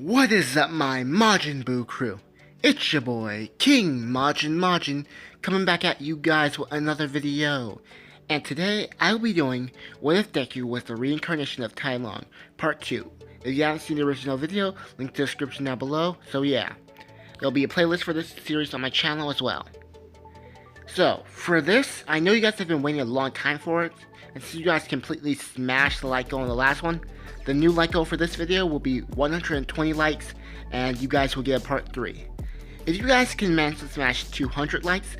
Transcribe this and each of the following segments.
What is up, my Majin Buu crew? It's your boy, King Majin, coming back at you guys with another video. And today, I'll be doing What If Deku was the Reincarnation of Tai Long, Part 2. If you haven't seen the original video, link to the description down below, so yeah. There'll be a playlist for this series on my channel as well. So, for this, I know you guys have been waiting a long time for it, and since you guys completely smashed the like goal on the last one, the new like goal for this video will be 120 likes, and you guys will get a part 3. If you guys can manage to smash 200 likes,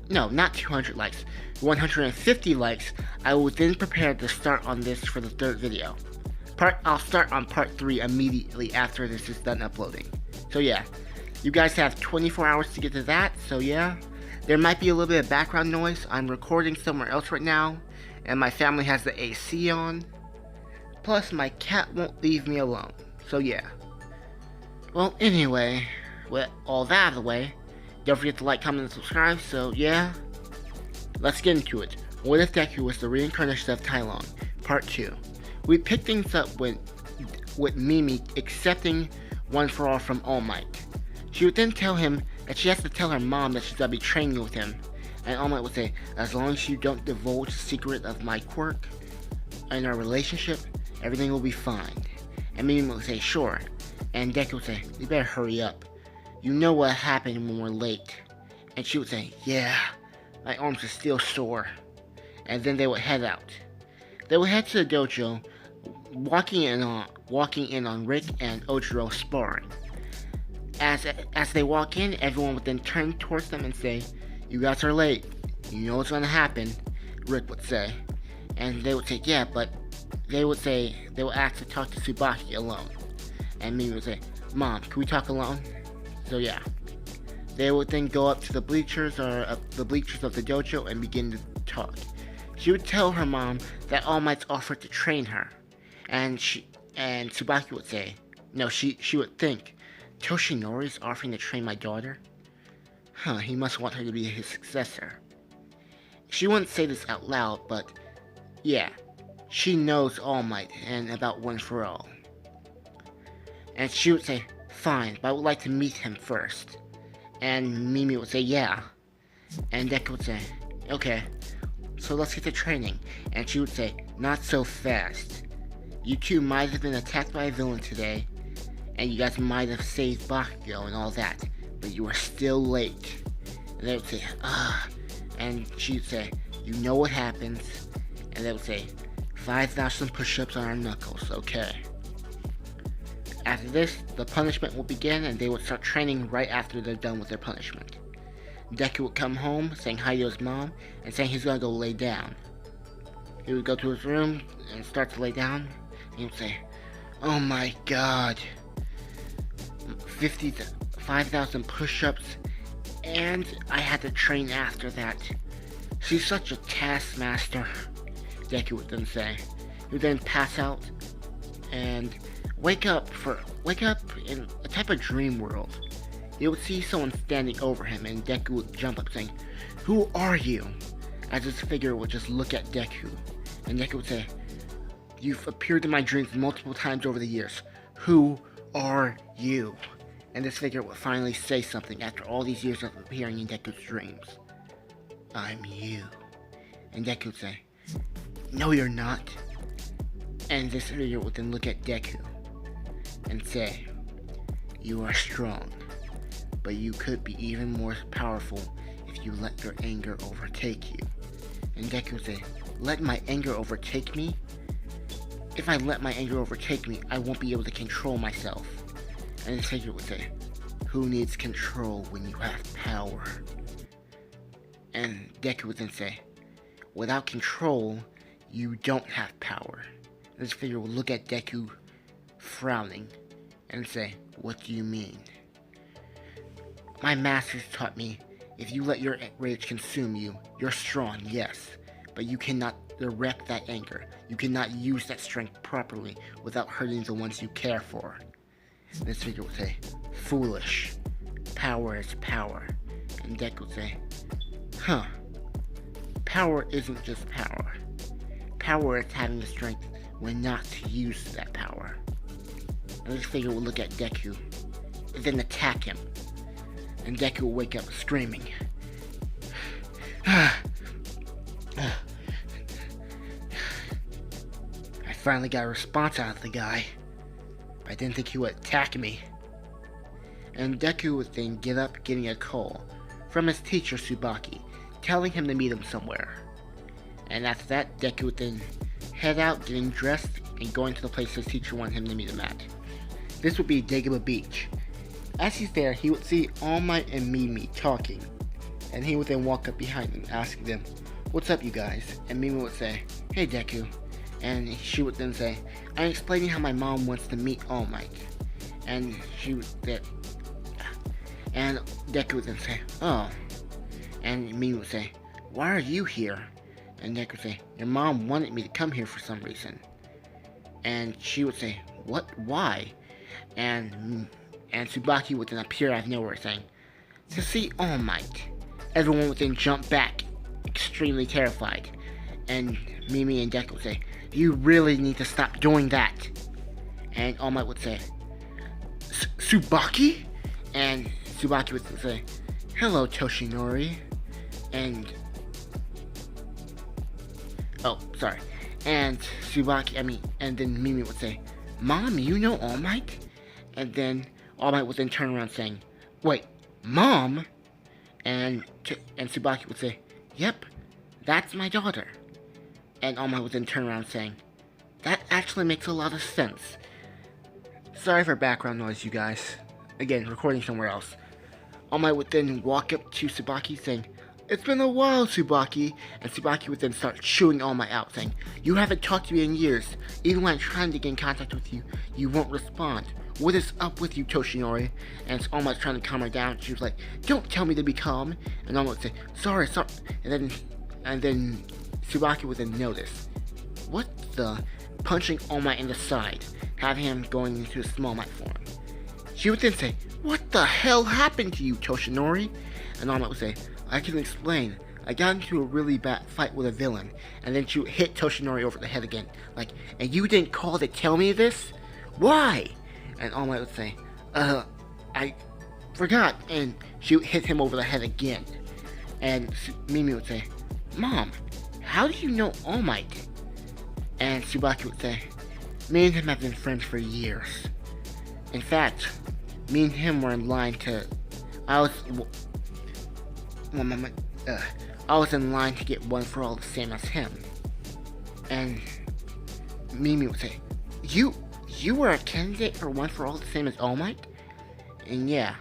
no, not 200 likes, 150 likes, I will then prepare to start on this for the third video. I'll start on part 3 immediately after this is done uploading. So yeah, you guys have 24 hours to get to that, so yeah. There might be a little bit of background noise. I'm recording somewhere else right now, and my family has the AC on. Plus, my cat won't leave me alone, so yeah. Well, anyway, with all that out of the way, don't forget to like, comment, and subscribe, so yeah. Let's get into it. What if Deku was the reincarnation of Tai Long, Part 2. We pick things up with Mimi accepting One for All from All Might. She would then tell him that she has to tell her mom that she's gonna be training with him, and All Might would say, as long as you don't divulge the secret of my quirk in our relationship, everything will be fine. And Mimi would say, sure. And Deku would say, you better hurry up. You know what happened when we're late. And she would say, yeah, my arms are still sore. And then they would head out. They would head to the dojo, walking in on Rick and Ojiro sparring. As they walk in, everyone would then turn towards them and say, you guys are late. You know what's gonna happen, Rick would say. And they would say, yeah, but they would ask to talk to Tsubaki alone. And Mimi would say, Mom, can we talk alone? So yeah. They would then go up to the bleachers of the dojo and begin to talk. She would tell her mom that All Might's offered to train her. And Tsubaki would say, no, she would think, Toshinori's offering to train my daughter? Huh, he must want her to be his successor. She wouldn't say this out loud, but yeah, she knows All Might and about One for All. And she would say, fine, but I would like to meet him first. And Mimi would say, yeah. And Deku would say, okay, so let's get to training. And she would say, not so fast. You two might have been attacked by a villain today, and you guys might have saved Bakugo and all that, but you are still late. And they would say, and she would say, you know what happens. And they would say, 5,000 push-ups on our knuckles, okay. After this, the punishment will begin, and they would start training right after they're done with their punishment. Deku would come home, saying hi to his mom, and saying he's gonna go lay down. He would go to his room and start to lay down, and he would say, oh my god, 5,000 push-ups, and I had to train after that. She's such a taskmaster, Deku would then say. He would then pass out and wake up in a type of dream world. He would see someone standing over him, and Deku would jump up saying, who are you? As this figure would just look at Deku, and Deku would say, you've appeared in my dreams multiple times over the years. Who are you? And this figure would finally say something after all these years of appearing in Deku's dreams. I'm you. And Deku would say, no you're not. And this figure would then look at Deku and say, you are strong, but you could be even more powerful if you let your anger overtake you. And Deku would say, let my anger overtake me? If I let my anger overtake me, I won't be able to control myself. And this figure would say, who needs control when you have power? And Deku would then say, without control, you don't have power. And this figure would look at Deku, frowning, and say, what do you mean? My masters taught me, if you let your rage consume you, you're strong, yes, but you cannot direct that anger. You cannot use that strength properly without hurting the ones you care for. And this figure would say, foolish. Power is power. And Deku would say, huh. Power isn't just power. Power is having the strength when not to use that power. and this figure would look at Deku, and then attack him. And Deku would wake up screaming. I finally got a response out of the guy, but I didn't think he would attack me. And Deku would then get up getting a call from his teacher Tsubaki, telling him to meet him somewhere. And after that, Deku would then head out getting dressed and going to the place his teacher wanted him to meet him at. This would be Dagobah Beach. As he's there, he would see All Might and Mimi talking, and he would then walk up behind them, asking them, "What's up, you guys?" And Mimi would say, "Hey, Deku." And she would then say, "I'm explaining how my mom wants to meet All Might." And she would then, and Deku would then say, "Oh." And Mimi would say, "Why are you here?" And Deku would say, "Your mom wanted me to come here for some reason." And she would say, "What? Why?" And Tsubaki would then appear out of nowhere saying, "To see All Might." Everyone would then jump back, extremely terrified. And Mimi and Deku would say, "You really need to stop doing that." And All Might would say, "Tsubaki?" And Tsubaki would say, "Hello, Toshinori." And and and then Mimi would say, "Mom, you know All Might?" And then All Might would then turn around saying, "Wait, Mom?" And Tsubaki would say, "Yep, that's my daughter." And All Might would then turn around saying, "That actually makes a lot of sense." Sorry for background noise, you guys. Again, recording somewhere else. All Might would then walk up to Tsubaki saying, "It's been a while, Tsubaki." And Tsubaki would then start chewing All Might out, saying, "You haven't talked to me in years. Even when I'm trying to get in contact with you, you won't respond. What is up with you, Toshinori?" And All Might's trying to calm her down. She was like, "Don't tell me to be calm." And All Might would say, Sorry. And then Tsubaki would then notice, what the, punching All Might in the side, having him going into a small Might form. She would then say, "What the hell happened to you, Toshinori?" And All Might would say, "I can explain. I got into a really bad fight with a villain." And then she would hit Toshinori over the head again, like, "And you didn't call to tell me this? Why?" And All Might would say, I forgot." And she would hit him over the head again. And Mimi would say, "Mom, how do you know All Might?" And Tsubaki would say, "Me and him have been friends for years. In fact, me and him were in line to... I was in line to get One for All the same as him." And Mimi would say, You were a candidate for One for All the same as All Might?" And yeah,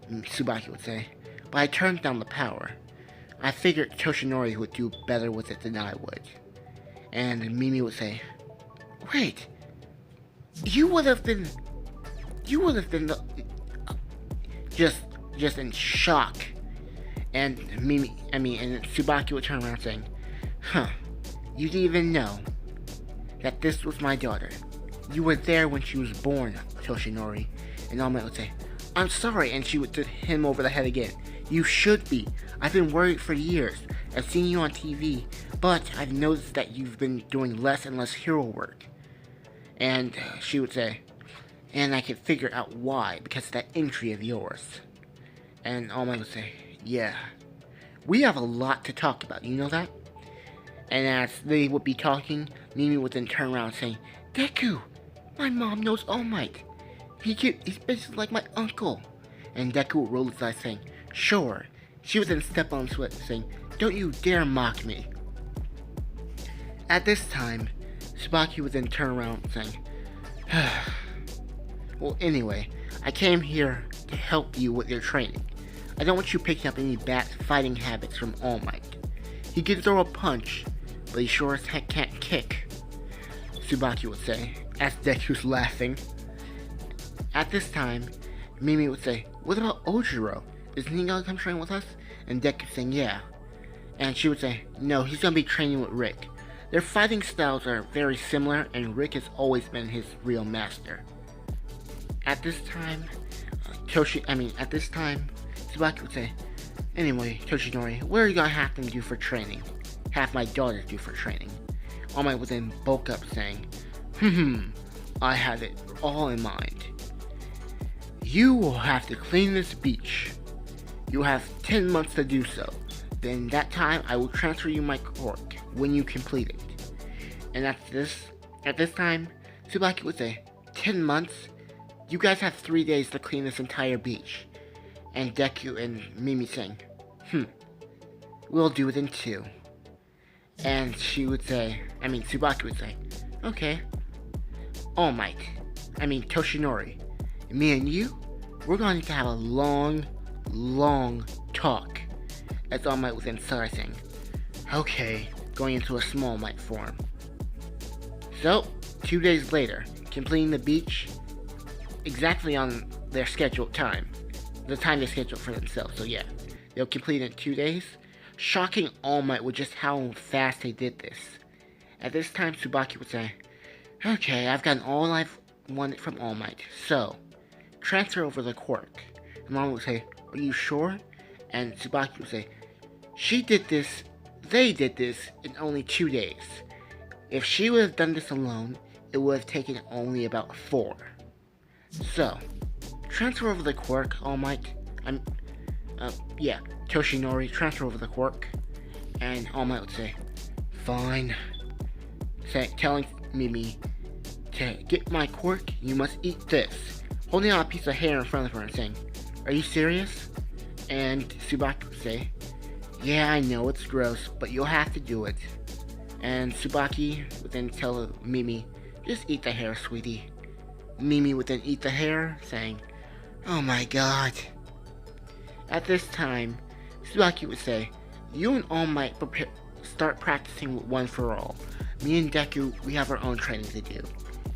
Tsubaki would say, "But I turned down the power. I figured Toshinori would do better with it than I would." And Mimi would say, "Wait, you would have been just in shock." And Tsubaki would turn around saying, "Huh, you didn't even know that this was my daughter. You were there when she was born, Toshinori." And All Might would say, "I'm sorry," and she would hit him over the head again. "You should be. I've been worried for years. I've seen you on TV, but I've noticed that you've been doing less and less hero work." And she would say, "And I could figure out why, because of that entry of yours." And All Might would say, "Yeah, we have a lot to talk about, you know that?" And as they would be talking, Mimi would then turn around saying, "Deku, my mom knows All Might. He's basically like my uncle." And Deku would roll his eyes saying, "Sure." She would then step on his foot saying, "Don't you dare mock me." At this time, Tsubaki would then turn around saying, "Well, anyway, I came here to help you with your training. I don't want you picking up any bad fighting habits from All Might. He can throw a punch, but he sure as heck can't kick," Tsubaki would say, as Deku's laughing. At this time, Mimi would say, "What about Ojiro? Isn't he gonna come train with us?" And Deku saying, "Yeah." And she would say, "No, he's gonna be training with Rick. Their fighting styles are very similar, and Rick has always been his real master." At this time, Tsubaki would say, "Anyway, Toshinori, what are you gonna have them do for training? Have my daughter do for training?" All Might would then bulk up saying, I had it all in mind. You will have to clean this beach. You have 10 months to do so. Then that time I will transfer you my quirk when you complete it. And at this time, Tsubaki would say, 10 months? You guys have 3 days to clean this entire beach. And Deku and Mimi saying, we'll do it in 2. And Tsubaki would say, okay. All Might, Toshinori, me and you, we're going to have a long talk. As All Might was inside saying, okay, going into a Small Might form. So, 2 days later, completing the beach exactly on their scheduled time. The time they scheduled for themselves, so yeah. They'll complete it in 2 days. Shocking All Might with just how fast they did this. At this time, Tsubaki would say, okay, I've gotten all I've wanted from All Might, so transfer over the quirk. And Mom would say, are you sure? And Tsubaki would say, they did this in only 2 days. If she would have done this alone, it would have taken only about 4. So, transfer over the quirk, All Might. Toshinori, transfer over the quirk. And All Might would say, fine. Telling Mimi, to get my quirk, you must eat this. Holding out a piece of hair in front of her and saying, are you serious? And Tsubaki would say, yeah, I know it's gross, but you'll have to do it. And Tsubaki would then tell Mimi, just eat the hair, sweetie. Mimi would then eat the hair, saying, oh my god. At this time, Tsubaki would say, you and All Might start practicing with One for All. Me and Deku, we have our own training to do.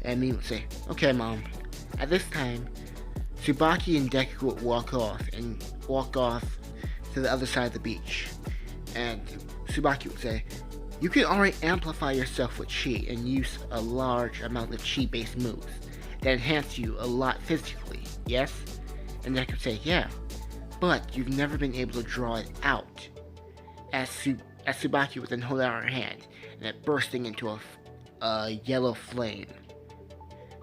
And Mimi would say, okay, Mom. At this time, Tsubaki and Deku would walk off to the other side of the beach. And Tsubaki would say, you can already amplify yourself with chi and use a large amount of chi-based moves that enhance you a lot physically, yes? And Deku would say, yeah, but you've never been able to draw it out. As Tsubaki would then hold out her hand, and it bursting into a yellow flame.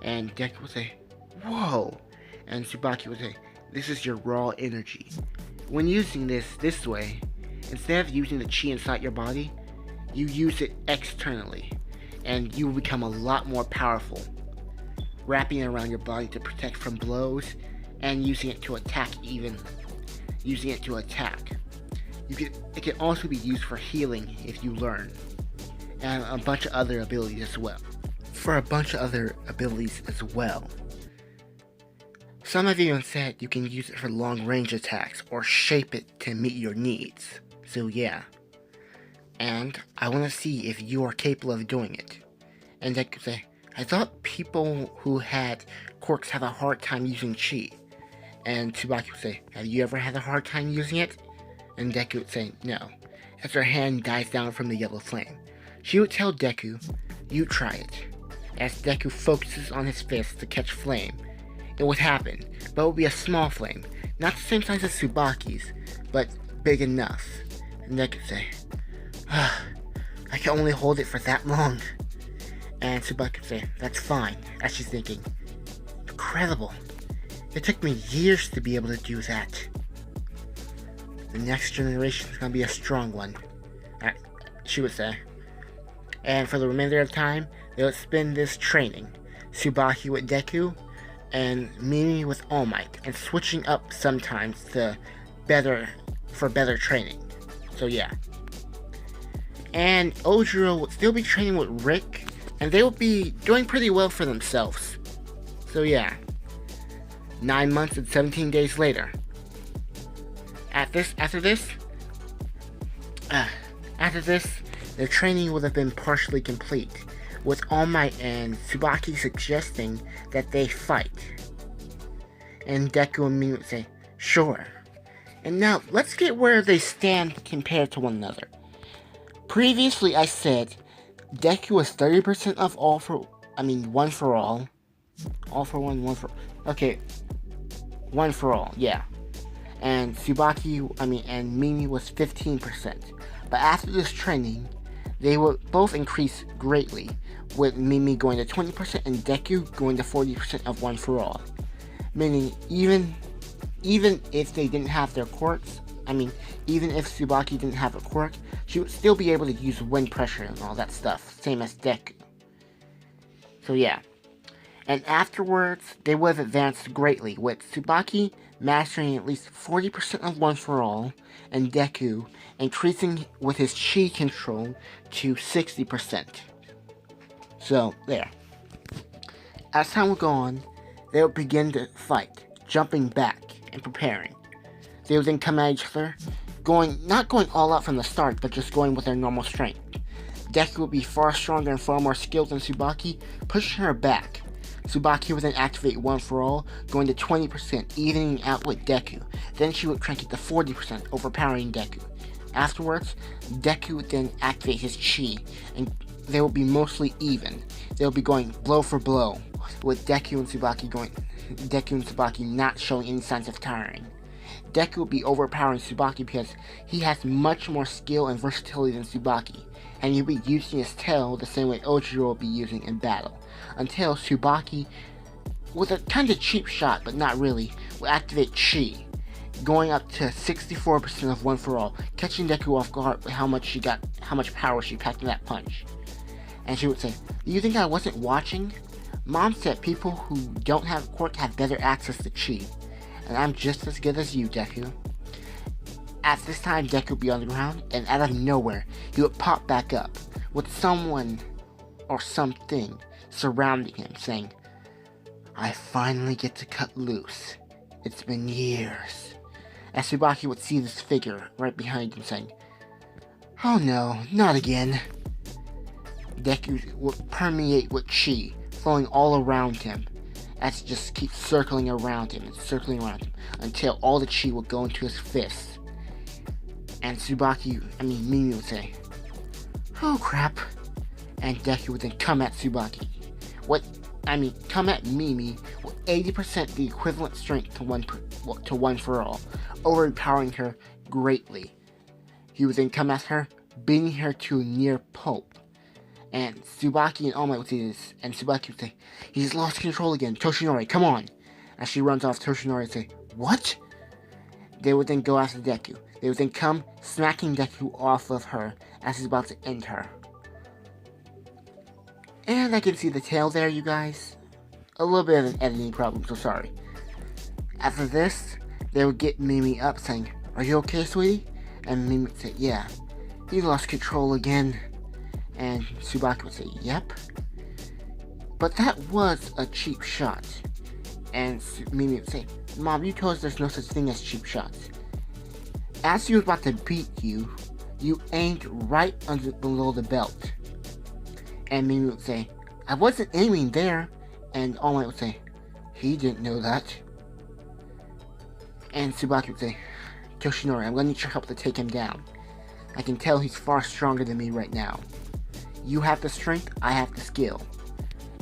And Deku would say, whoa! And Tsubaki would say, this is your raw energy. When using this way, instead of using the chi inside your body, you use it externally, and you will become a lot more powerful, wrapping it around your body to protect from blows, and using it to attack It can also be used for healing if you learn, and a bunch of other abilities as well. Some have even said you can use it for long range attacks or shape it to meet your needs. So yeah. And I want to see if you are capable of doing it. And Deku would say, I thought people who had quirks have a hard time using chi. And Tsubaki would say, have you ever had a hard time using it? And Deku would say, no. As her hand dies down from the yellow flame, she would tell Deku, you try it. As Deku focuses on his fist to catch flame, it would happen, but it would be a small flame, not the same size as Tsubaki's, but big enough. And Deku would say, I can only hold it for that long. And Tsubaki would say, that's fine, as she's thinking, incredible. It took me years to be able to do that. The next generation is going to be a strong one, she would say. And for the remainder of time, they would spend this training. Tsubaki with Deku, and Mimi with All Might, and switching up sometimes for better training. So yeah. And Ojiro would still be training with Rick, and they would be doing pretty well for themselves. So yeah. 9 months and 17 days later. After this, their training would have been partially complete, with All Might and Tsubaki suggesting that they fight. And Deku and Mimi would say, sure. And now, let's get where they stand compared to one another. Previously I said, Deku was 30% off One for All. All for one, one for... Okay. One for All, yeah. And Tsubaki, and Mimi was 15%. But after this training, they will both increase greatly, with Mimi going to 20% and Deku going to 40% of One For All. Meaning, even if they didn't have their quirks, even if Tsubaki didn't have a quirk, she would still be able to use wind pressure and all that stuff, same as Deku. So yeah. And afterwards, they would have advanced greatly, with Tsubaki mastering at least 40% of One For All, and Deku increasing with his chi control to 60%. So, there. As time would go on, they would begin to fight, jumping back and preparing. They would then come at each other, not going all out from the start, but just going with their normal strength. Deku would be far stronger and far more skilled than Tsubaki, pushing her back. Tsubaki would then activate One For All, going to 20%, evening out with Deku. Then she would crank it to 40%, overpowering Deku. Afterwards, Deku would then activate his chi, and they will be mostly even. They will be going blow for blow, with Deku and Tsubaki not showing any signs of tiring. Deku will be overpowering Tsubaki because he has much more skill and versatility than Tsubaki, and he'll be using his tail the same way Ojiro will be using in battle, until Tsubaki, with a kind of cheap shot, but not really, will activate Chi, going up to 64% of One For All, catching Deku off guard with how much power she packed in that punch. And she would say, "Do you think I wasn't watching? Mom said people who don't have quirk have better access to Chi, and I'm just as good as you, Deku." At this time, Deku would be on the ground, and out of nowhere, he would pop back up, with someone or something surrounding him, saying, "I finally get to cut loose. It's been years." As Tsubaki would see this figure right behind him, saying, "Oh no, not again." Deku would permeate with chi, flowing all around him, as it just keeps circling around him, until all the chi would go into his fists. And Mimi would say, "Oh crap," and Deku would then come at Tsubaki. Come at Mimi with 80% the equivalent strength to One For All, overpowering her greatly. He would then come at her, beating her to a near pulp. And Tsubaki and All Might would see this, and Tsubaki would say, "He's lost control again. Toshinori, come on." As she runs off, Toshinori would say, "What?" They would then go after Deku. They would then come, smacking Deku off of her as he's about to end her. And I can see the tail there, you guys. A little bit of an editing problem, so sorry. After this, they would get Mimi up, saying, "Are you okay, sweetie?" And Mimi would say, "Yeah, he lost control again." And Tsubaki would say, "Yep." But that was a cheap shot. And Mimi would say, "Mom, you told us there's no such thing as cheap shots." As he was about to beat you, you aimed right below the belt. And Mimi would say, "I wasn't aiming there." And All Might would say, "He didn't know that." And Tsubaki would say, "Toshinori, I'm gonna need your help to take him down. I can tell he's far stronger than me right now. You have the strength, I have the skill."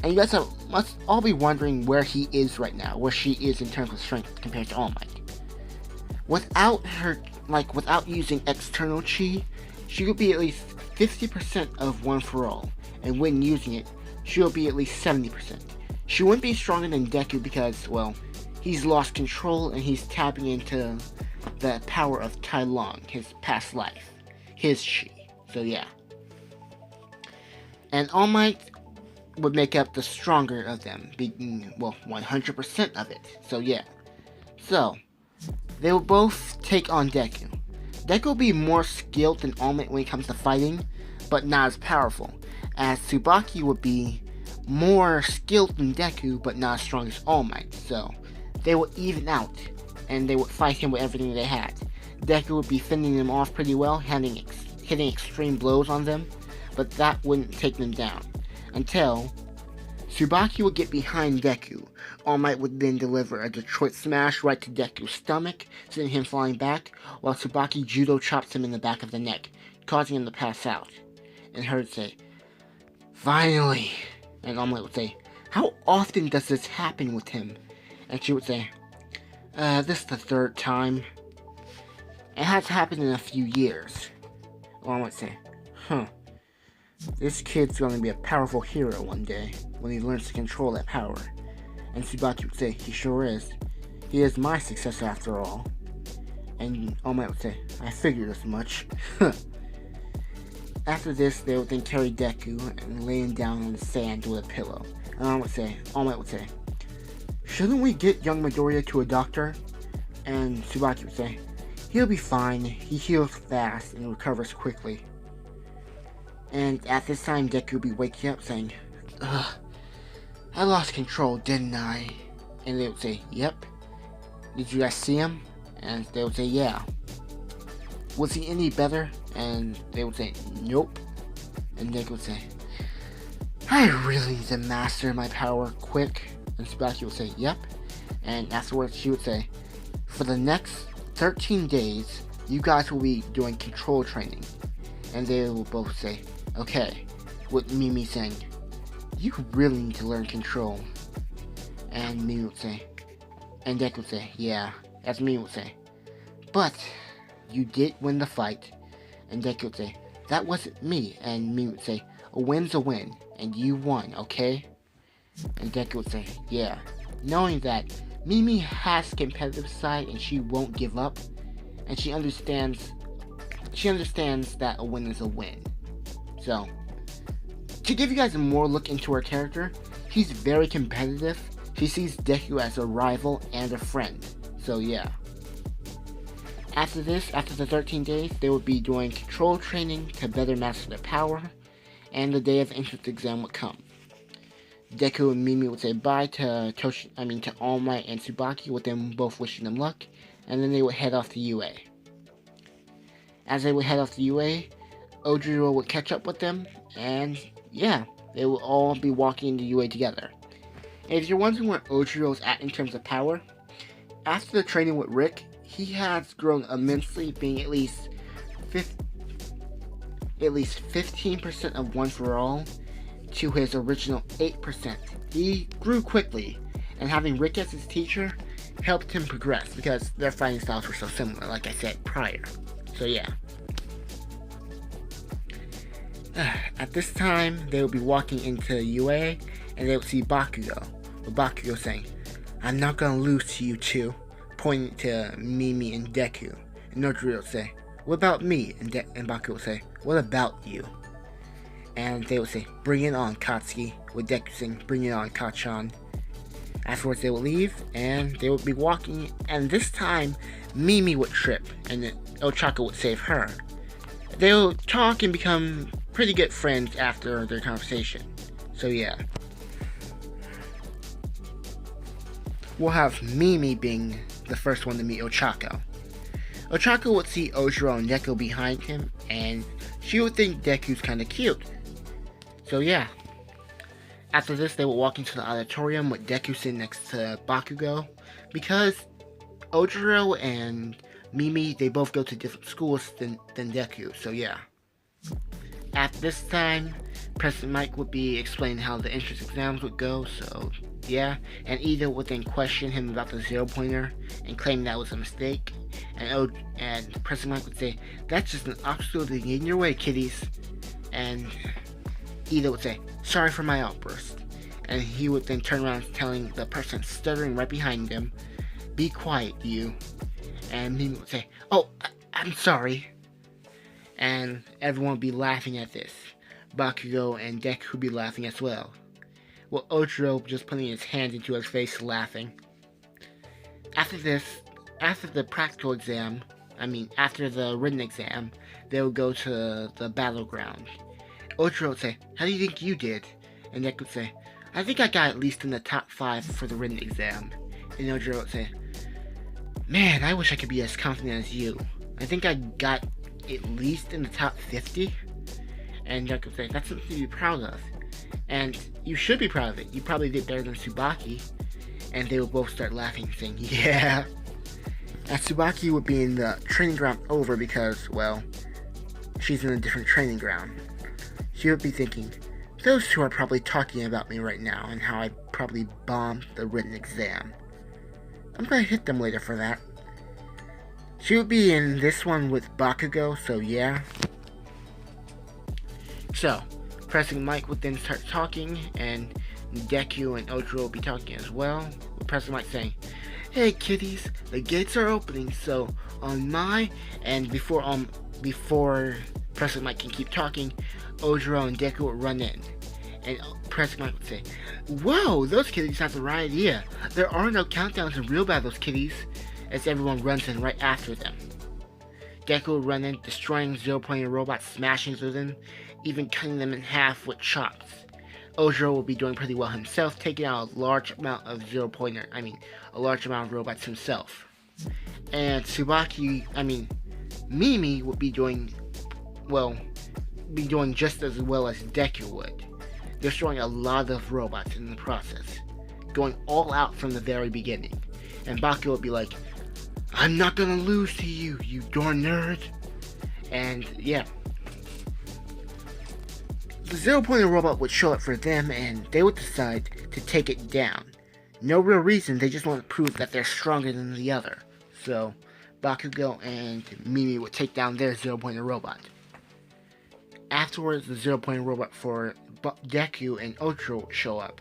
And you guys must all be wondering where he is right now, where she is in terms of strength compared to All Might. Without using external chi, she would be at least 50% of One For All, and when using it, she will be at least 70%. She wouldn't be stronger than Deku because, well, he's lost control and he's tapping into the power of Tai Long, his past life, his chi. So yeah. And All Might would make up the stronger of them, being, 100% of it. So yeah. So, they will both take on Deku. Deku will be more skilled than All Might when it comes to fighting, but not as powerful, as Tsubaki would be more skilled than Deku, but not as strong as All Might. So, they would even out, and they would fight him with everything they had. Deku would be fending them off pretty well, hitting extreme blows on them, but that wouldn't take them down. Until Tsubaki would get behind Deku. All Might would then deliver a Detroit Smash right to Deku's stomach, sending him flying back, while Tsubaki judo chops him in the back of the neck, causing him to pass out. And her would say, "Finally!" And All Might would say, "How often does this happen with him?" And she would say, "This is the third time. It has happened in a few years." All Might would say, "Huh. This kid's going to be a powerful hero one day when he learns to control that power. And Tsubaki would say, he sure is. He is my successor after all. And All Might would say, I figured as much. After this, they would then carry Deku and lay him down on the sand with a pillow. And All Might would say, shouldn't we get young Midoriya to a doctor? And Tsubaki would say, he'll be fine. He heals fast and recovers quickly. And at this time, Deku would be waking up saying, ugh, I lost control, didn't I? And they would say, yep. Did you guys see him? And they would say, yeah. Was he any better? And they would say, nope. And Deku would say, I really need to master my power quick. And Tsubaki would say, yep. And afterwards she would say, for the next 13 days, you guys will be doing control training. And they will both say, okay. With Mimi saying, you really need to learn control. And Mimi would say, and Deku would say, yeah. As Mimi would say, but you did win the fight. And Deku would say, that wasn't me. And Mimi would say, a win's a win, and you won, okay? And Deku would say, yeah. Knowing that Mimi has a competitive side and she won't give up, and she understands that a win is a win. So, to give you guys a more look into her character, she's very competitive. She sees Deku as a rival and a friend. So yeah. After the 13 days, they would be doing control training to better master their power, and the day of the entrance exam would come. Deku and Mimi would say bye to All Might and Tsubaki, with them both wishing them luck, and then they would head off to UA. As they would head off to UA, Ojiro would catch up with them, and yeah, they would all be walking into UA together. And if you're wondering where Ojiro's at in terms of power, after the training with Rick, he has grown immensely, being at least 15% of One For All to his original 8%. He grew quickly, and having Rick as his teacher helped him progress because their fighting styles were so similar, like I said prior. So yeah. At this time, they would be walking into UA, and they would see Bakugo, with Bakugo saying, I'm not gonna lose to you two, pointing to Mimi and Deku. And Ojiro would say, what about me? And Bakugo would say, what about you? And they would say, bring it on, Katsuki, with Deku saying, bring it on, Kachan. Afterwards, they would leave, and they would be walking, and this time, Mimi would trip, and then Ochako would save her. They would talk and become pretty good friends after their conversation. So yeah. We'll have Mimi being the first one to meet Ochako. Ochako would see Ojiro and Deku behind him, and she would think Deku's kinda cute. So yeah. After this, they would walk into the auditorium with Deku sitting next to Bakugo, because Ojiro and Mimi, they both go to different schools than Deku, so yeah. At this time, President Mike would be explaining how the entrance exams would go, so yeah. And Ida would then question him about the 0-pointer and claim that was a mistake. And President Mike would say, that's just an obstacle to get in your way, kiddies. And Ida would say, sorry for my outburst. And he would then turn around telling the person stuttering right behind him, be quiet, you. And Mimi would say, oh, I'm sorry. And everyone would be laughing at this. Bakugo and Deku would be laughing as well. Well, Ojiro just putting his hand into his face laughing. After the practical exam, after the written exam, they would go to the battleground. Ojiro would say, how do you think you did? And Deku would say, I think I got at least in the top 5 for the written exam. And Ojiro would say, man, I wish I could be as confident as you. I think I got at least in the top 50. And Deku would say, that's something to be proud of. And you should be proud of it. You probably did better than Tsubaki. And they would both start laughing, saying, yeah. And Tsubaki would be in the training ground over because, well, she's in a different training ground. She would be thinking, those two are probably talking about me right now and how I probably bombed the written exam. I'm gonna hit them later for that. She would be in this one with Bakugo, so yeah. So, Pressing Mike would then start talking, and Deku and Ojiro will be talking as well. With Pressing Mike saying, "Hey kiddies, the gates are opening, so on my..." And before Pressing Mike can keep talking, Ojiro and Deku would run in. And Pressing Mike would say, "Whoa, those kiddies have the right idea. There are no countdowns in real battles, kiddies," as everyone runs in right after them. Deku would run in, destroying zero-pointer robots, smashing through them, even cutting them in half with chops. Ojiro will be doing pretty well himself, taking out a large amount of a large amount of robots himself. And Mimi would be doing just as well as Deku would, destroying a lot of robots in the process, going all out from the very beginning. And Baku would be like, "I'm not gonna lose to you, you darn nerd." And yeah. The zero-pointer robot would show up for them, and they would decide to take it down. No real reason, they just want to prove that they're stronger than the other. So, Bakugo and Mimi would take down their zero-pointer robot. Afterwards, the zero-pointer robot for Deku and Ojiro would show up.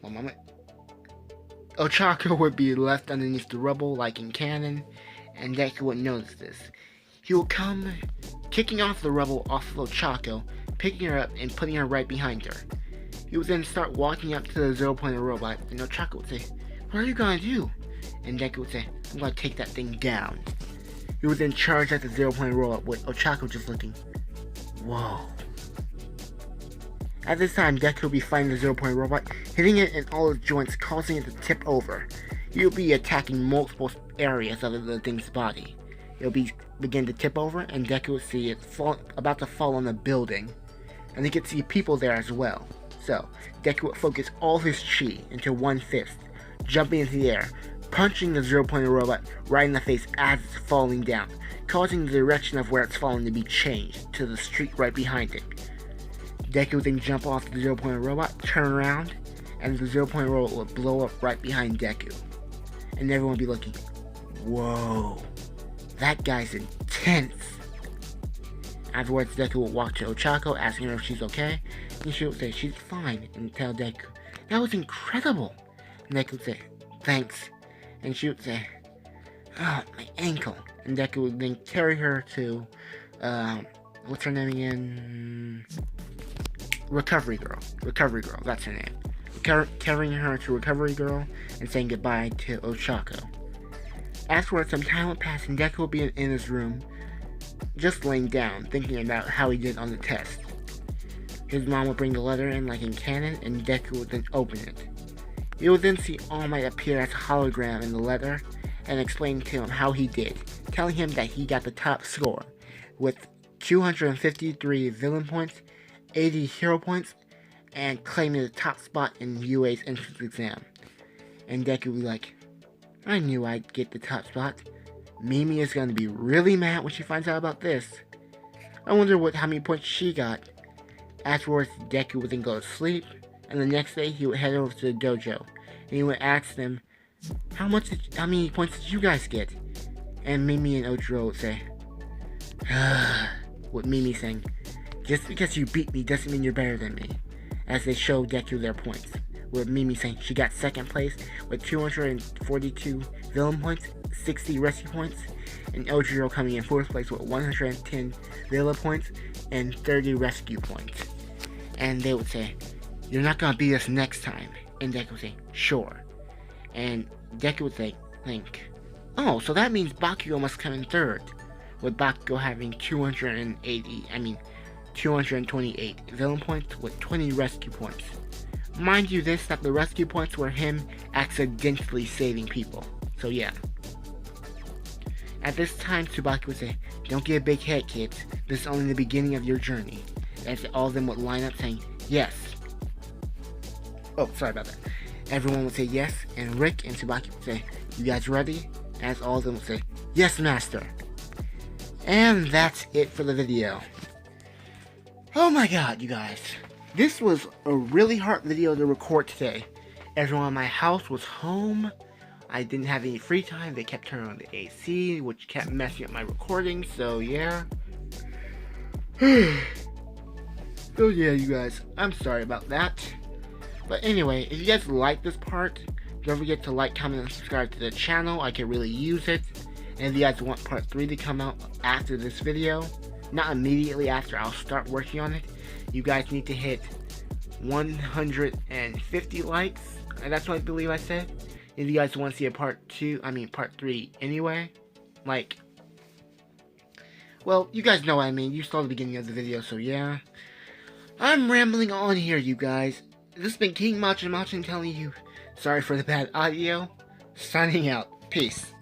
One moment. Ochako would be left underneath the rubble like in canon, and Deku would notice this. He will come kicking off the rubble off of Ochako, picking her up and putting her right behind her. He would then start walking up to the zero-pointer robot, and Ochako would say, "What are you gonna do?" And Deku would say, "I'm gonna take that thing down." He would then charge at the zero-pointer robot with Ochako just looking. Whoa. At this time, Deku will be fighting the zero-pointer robot, hitting it in all its joints, causing it to tip over. He will be attacking multiple areas of the thing's body. It will begin to tip over, and Deku will see it about to fall on a building, and he could see people there as well. So, Deku would focus all his chi into one fist, jumping into the air, punching the zero-pointer robot right in the face as it's falling down, causing the direction of where it's falling to be changed to the street right behind it. Deku would then jump off the zero-pointer robot, turn around, and the zero-pointer robot would blow up right behind Deku. And everyone would be looking, "Whoa, that guy's intense." Afterwards, Deku would walk to Ochako, asking her if she's okay, and she would say she's fine, and tell Deku, "That was incredible." And Deku would say, "Thanks." And she would say, "Oh, my ankle." And Deku would then carry her to, what's her name again? Recovery Girl, that's her name. Carrying her to Recovery Girl and saying goodbye to Ochako. Afterwards, some time would pass and Deku would be in his room, just laying down, thinking about how he did on the test. His mom would bring the letter in like in canon, and Deku would then open it. He would then see All Might appear as a hologram in the letter, and explain to him how he did, telling him that he got the top score, with 253 villain points, 80 hero points, and claiming the top spot in UA's entrance exam. And Deku would be like, "I knew I'd get the top spot. Mimi is going to be really mad when she finds out about this. I wonder how many points she got." Afterwards, Deku would then go to sleep, and the next day he would head over to the dojo, and he would ask them, how many points did you guys get?" And Mimi and Ojiro would say, with Mimi saying, "Just because you beat me doesn't mean you're better than me," as they show Deku their points, with Mimi saying she got second place with 242 villain points, 60 rescue points, and Ojiro coming in fourth place with 110 villain points and 30 rescue points. And they would say, "You're not gonna beat us next time." And Deku would say, "Sure." And Deku would say, "Oh, so that means Bakugo must come in third," with Bakugo having 228 villain points with 20 rescue points. Mind you that the rescue points were him accidentally saving people. So yeah. At this time, Tsubaki would say, "Don't get a big head, kids. This is only the beginning of your journey." As all of them would line up saying, "Yes." Oh, sorry about that. Everyone would say yes, and Rick and Tsubaki would say, "You guys ready?" As all of them would say, "Yes, master." And that's it for the video. Oh my god, you guys. This was a really hard video to record today. Everyone in my house was home. I didn't have any free time. They kept turning on the AC, which kept messing up my recording, so yeah. So yeah, you guys, I'm sorry about that. But anyway, if you guys like this part, don't forget to like, comment, and subscribe to the channel. I could really use it. And if you guys want part 3 to come out after this video, not immediately after, I'll start working on it. You guys need to hit 150 likes. And that's what I believe I said. If you guys want to see a part 3 anyway. Like, well, you guys know what I mean. You saw the beginning of the video, so yeah. I'm rambling on here, you guys. This has been King Machin telling you, sorry for the bad audio. Signing out. Peace.